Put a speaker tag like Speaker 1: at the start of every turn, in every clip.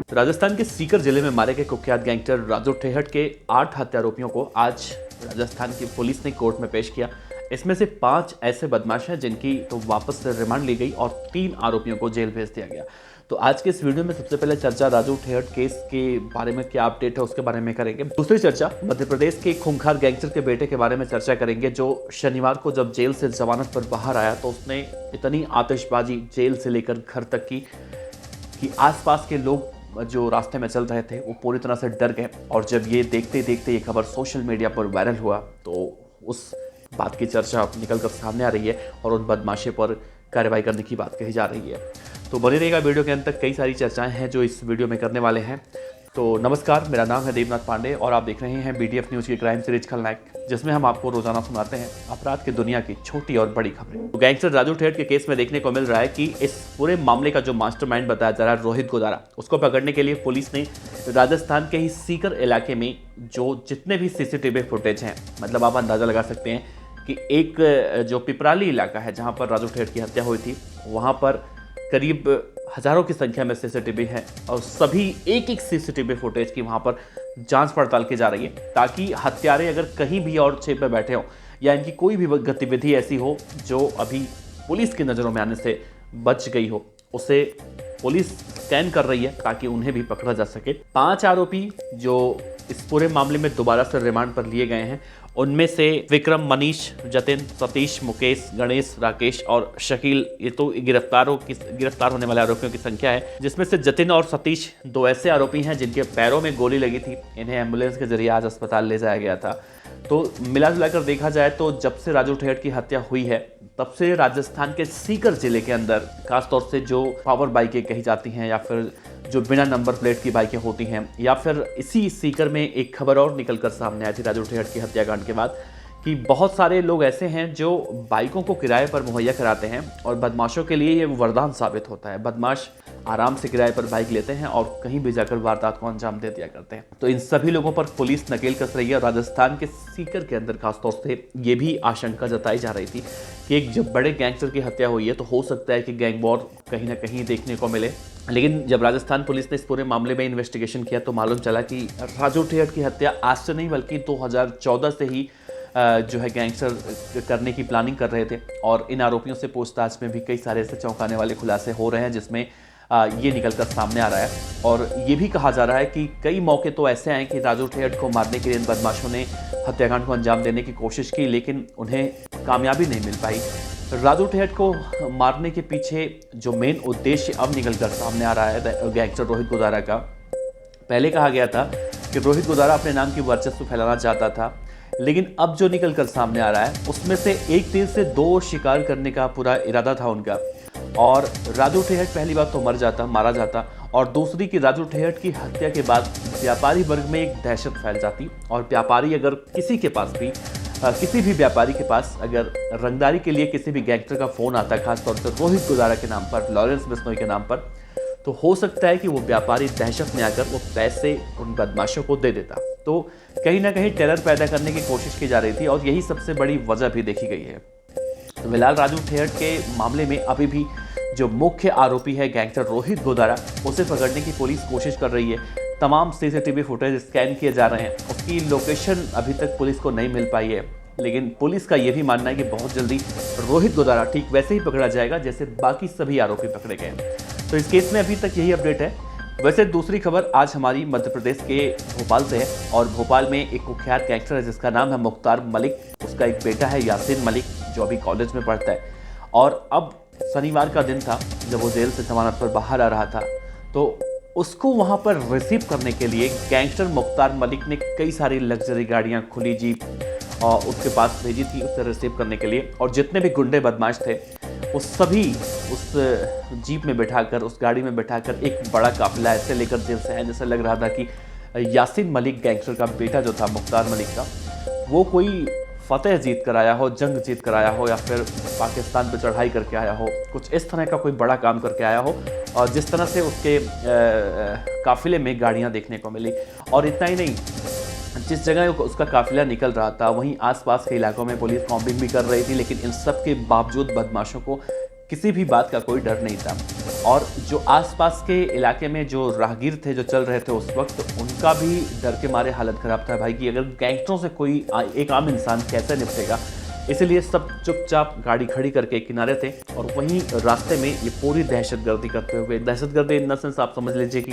Speaker 1: राजस्थान के सीकर जिले में मारे गए कुख्यात गैंगस्टर राजू ठेहट के 8 हत्यारोपियों को आज राजस्थान की पुलिस ने कोर्ट में पेश किया। इसमें से 5 ऐसे बदमाश हैं जिनकी तो वापस से रिमांड ली गई और 3 आरोपियों को जेल भेज दिया गया। तो आज के इस वीडियो में सबसे पहले चर्चा राजू ठेहट केस के बारे में क्या अपडेट है उसके बारे में करेंगे। दूसरी चर्चा मध्य प्रदेश के खूंखार गैंगस्टर के बेटे के बारे में चर्चा करेंगे, जो शनिवार को जब जेल से जमानत पर बाहर आया तो उसने इतनी आतिशबाजी जेल से लेकर घर तक की कि आसपास के लोग जो रास्ते में चल रहे थे वो पूरी तरह से डर गए। और जब ये देखते देखते ये खबर सोशल मीडिया पर वायरल हुआ तो उस बात की चर्चा निकल कर सामने आ रही है और उन बदमाशे पर कार्रवाई करने की बात कही जा रही है। तो बने रहेगा वीडियो के अंत तक, कई सारी चर्चाएं हैं जो इस वीडियो में करने वाले हैं। तो नमस्कार, मेरा नाम है देवनाथ पांडे और आप देख रहे हैं BDF न्यूज़ की क्राइम सीरीज खलनायक, जिसमें हम आपको रोजाना सुनाते हैं अपराध की दुनिया की छोटी और बड़ी खबरें। तो गैंगस्टर राजू ठेहट के केस में देखने को मिल रहा है कि इस पूरे मामले का जो मास्टरमाइंड बताया जा रहा है रोहित गोदारा, उसको पकड़ने के लिए पुलिस ने राजस्थान के ही सीकर इलाके में जो जितने भी CCTV फुटेज हैं, मतलब आप अंदाजा लगा सकते हैं कि एक जो पिपराली इलाका है जहाँ पर राजू ठेहट की हत्या हुई थी, वहाँ पर करीब हजारों की संख्या में CCTV है और सभी एक CCTV फुटेज की वहां पर जांच पड़ताल की जा रही है, ताकि हत्यारे अगर कहीं भी और छेप पे बैठे हों या इनकी कोई भी गतिविधि ऐसी हो जो अभी पुलिस की नज़रों में आने से बच गई हो, उसे पुलिस स्कैन कर रही है ताकि उन्हें भी पकड़ा जा सके। 5 आरोपी जो इस पूरे मामले में दोबारा से रिमांड पर लिए गए हैं, उनमें से विक्रम, मनीष, जतिन, सतीश, मुकेश, गणेश, राकेश और शकील, ये तो गिरफ्तार होने वाले आरोपियों की संख्या है, जिसमें से जतिन और सतीश 2 ऐसे आरोपी हैं जिनके पैरों में गोली लगी थी। इन्हें एम्बुलेंस के जरिए आज अस्पताल ले जाया गया था। तो मिला जुलाकर देखा जाए तो जब से राजू ठेहट की हत्या हुई है तब से राजस्थान के सीकर जिले के अंदर खासतौर से जो पावर बाइकें कही जाती हैं या फिर जो बिना नंबर प्लेट की बाइकें होती हैं, या फिर इसी सीकर में एक खबर और निकलकर सामने आई थी राजू ठेहट की हत्याकांड के बाद कि बहुत सारे लोग ऐसे हैं जो बाइकों को किराए पर मुहैया कराते हैं और बदमाशों के लिए ये वरदान साबित होता है। बदमाश आराम से किराए पर बाइक लेते हैं और कहीं भी जाकर वारदात को अंजाम दे दिया करते हैं। तो इन सभी लोगों पर पुलिस नकेल कस रही है और राजस्थान के सीकर के अंदर खासतौर से ये भी आशंका जताई जा रही थी कि एक जब बड़े गैंगस्टर की हत्या हुई है तो हो सकता है कि गैंग वॉर कहीं ना कहीं देखने को मिले। लेकिन जब राजस्थान पुलिस ने इस पूरे मामले में इन्वेस्टिगेशन किया तो मालूम चला कि राजू ठेहट की हत्या आज से नहीं बल्कि 2014 से ही जो है गैंगस्टर करने की प्लानिंग कर रहे थे। और इन आरोपियों से पूछताछ में भी कई सारे ऐसे चौंकाने वाले खुलासे हो रहे हैं जिसमें ये निकलकर सामने आ रहा है। और ये भी कहा जा रहा है कि कई मौके तो ऐसे आए कि राजू ठेहट को मारने के लिए इन बदमाशों ने हत्याकांड को अंजाम देने की कोशिश की, लेकिन उन्हें कामयाबी नहीं मिल पाई। राजू ठेहट को मारने के पीछे जो मेन उद्देश्य अब निकलकर सामने आ रहा है गैंगस्टर रोहित गोदारा का, पहले कहा गया था कि रोहित गोदारा अपने नाम की वर्चस्व फैलाना चाहता था, लेकिन अब जो निकल कर सामने आ रहा है उसमें से एक तीर से 2 शिकार करने का पूरा इरादा था उनका। और राजू ठेहट पहली बात तो मारा जाता और दूसरी कि राजू ठेहट की हत्या के बाद व्यापारी वर्ग में एक दहशत फैल जाती और व्यापारी अगर किसी के पास भी किसी भी व्यापारी के पास अगर रंगदारी के लिए किसी भी गैंगस्टर का फोन आता, खासतौर पर रोहित गोदारा के नाम पर, लॉरेंस बिश्नोई के नाम पर, तो हो सकता है कि वो व्यापारी दहशत में आकर वो पैसे उन बदमाशों को दे देता। तो कहीं ना कहीं टेरर पैदा करने की कोशिश की जा रही थी और यही सबसे बड़ी वजह भी देखी गई है। तो फिलहाल राजू ठेहट के मामले में अभी भी जो मुख्य आरोपी है गैंगस्टर रोहित गोदारा, उसे पकड़ने की पुलिस कोशिश कर रही है। तमाम CCTV फुटेज स्कैन किए जा रहे हैं, उसकी लोकेशन अभी तक पुलिस को नहीं मिल पाई है, लेकिन पुलिस का यह भी मानना है कि बहुत जल्दी रोहित गोदारा ठीक वैसे ही पकड़ा जाएगा जैसे बाकी सभी आरोपी पकड़े गए। तो इस केस में अभी तक यही अपडेट है। वैसे दूसरी खबर आज हमारी मध्य प्रदेश के भोपाल से है और भोपाल में एक कुख्यात गैंगस्टर है जिसका नाम है मुख्तार मलिक। उसका एक बेटा है यासीन मलिक जो अभी कॉलेज में पढ़ता है। और अब शनिवार का दिन था जब वो जेल से जमानत पर बाहर आ रहा था, तो उसको वहां पर रिसीव करने के लिए गैंगस्टर मुख्तार मलिक ने कई सारी लग्जरी गाड़ियां, खुली जीप और उसके पास भेजी थी उसे रिसीव करने के लिए। और जितने भी गुंडे बदमाश थे वो सभी उस जीप में बैठाकर, उस गाड़ी में बैठाकर एक बड़ा काफिला ऐसे लेकर जेल से आए जैसे लग रहा था कि यासीन मलिक गैंगस्टर का बेटा जो था मुख्तार मलिक का, वो कोई फतेह जीत कर आया हो, जंग जीत कर आया हो या फिर पाकिस्तान पर चढ़ाई करके आया हो, कुछ इस तरह का कोई बड़ा काम करके आया हो। और जिस तरह से उसके काफिले में गाड़ियां देखने को मिली। और इतना ही नहीं, जिस जगह उसका काफिला निकल रहा था वहीं आसपास के इलाकों में पुलिस कॉम्बिंग भी कर रही थी, लेकिन इन सब के बावजूद बदमाशों को किसी भी बात का कोई डर नहीं था। और जो आसपास के इलाके में जो राहगीर थे जो चल रहे थे उस वक्त, उनका भी डर के मारे हालत ख़राब था भाई कि अगर गैंगस्टरों से कोई एक आम इंसान कैसे निपटेगा। इसीलिए सब चुपचाप गाड़ी खड़ी करके किनारे थे और वहीं रास्ते में ये पूरी दहशतगर्दी करते हुए, दहशतगर्दी इन द सेंस आप समझ लीजिए कि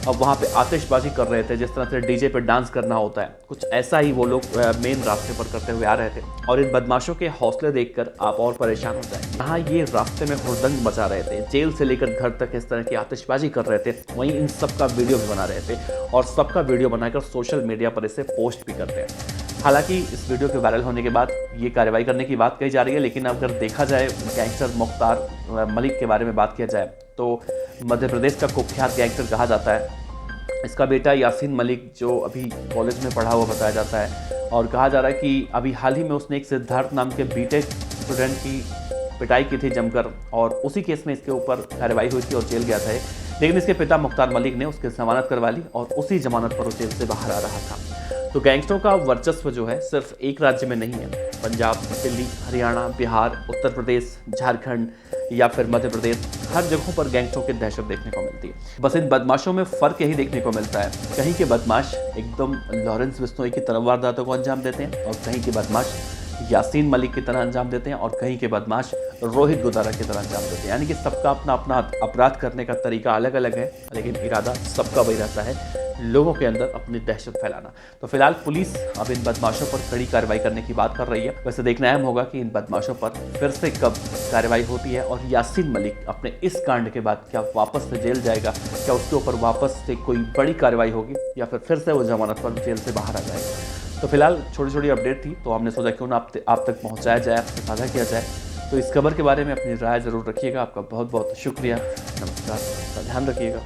Speaker 1: अब वहाँ पे आतिशबाजी कर रहे थे, जिस तरह से डीजे पे डांस करना होता है, कुछ ऐसा ही वो लोग मेन रास्ते पर करते हुए आ रहे थे। और इन बदमाशों के हौसले देखकर आप और परेशान हो जाए। यहाँ ये रास्ते में हुड़दंग मचा रहे थे, जेल से लेकर घर तक इस तरह की आतिशबाजी कर रहे थे, वहीं इन सबका वीडियो भी बना रहे थे और सबका वीडियो बनाकर सोशल मीडिया पर इसे पोस्ट भी करते हैं। हालांकि इस वीडियो के वायरल होने के बाद ये कार्रवाई करने की बात कही जा रही है, लेकिन अगर देखा जाए गैंगस्टर मुख्तार मलिक के बारे में बात किया जाए तो मध्य प्रदेश का कुख्यात गैंगस्टर कहा जाता है। इसका बेटा यासीन मलिक जो अभी कॉलेज में पढ़ा हुआ बताया जाता है और कहा जा रहा है कि अभी हाल ही में उसने एक सिद्धार्थ नाम के बीटेक स्टूडेंट की पिटाई की थी जमकर और उसी केस में इसके ऊपर कार्रवाई हुई थी और जेल गया था। लेकिन इसके पिता मुख्तार मलिक ने उसकी जमानत करवा ली और उसी जमानत पर वो जेल से बाहर आ रहा था। तो गैंगस्टरों का वर्चस्व जो है सिर्फ एक राज्य में नहीं है। पंजाब, दिल्ली, हरियाणा, बिहार, उत्तर प्रदेश, झारखंड या फिर मध्य प्रदेश, हर जगहों पर गैंगस्टरों की दहशत देखने को मिलती है। बस इन बदमाशों में फ़र्क यही देखने को मिलता है, कहीं के बदमाश एकदम लॉरेंस बिश्नोई की तरह वारदातों को अंजाम देते हैं और कहीं के बदमाश यासीन मलिक की तरह अंजाम देते हैं और कहीं के बदमाश रोहित गुदारा की तरह अंजाम देते हैं। यानी कि सबका अपना अपना अपराध करने का तरीका अलग अलग है, लेकिन इरादा सबका वही रहता है, लोगों के अंदर अपनी दहशत फैलाना। तो फिलहाल पुलिस अब इन बदमाशों पर कड़ी कार्रवाई करने की बात कर रही है। वैसे देखना अहम होगा कि इन बदमाशों पर फिर से कब कार्रवाई होती है और यासीन मलिक अपने इस कांड के बाद क्या वापस से जेल जाएगा, क्या उसके ऊपर वापस से कोई बड़ी कार्रवाई होगी या फिर से वो जमानत पर जेल से बाहर आ जाएगा। तो फिलहाल छोटी छोटी अपडेट थी, तो हमने सोचा क्यों ना आप तक पहुंचाया जाए, आपसे साझा किया जाए। तो इस खबर के बारे में अपनी राय ज़रूर रखिएगा। आपका बहुत बहुत शुक्रिया। नमस्कार, ध्यान रखिएगा।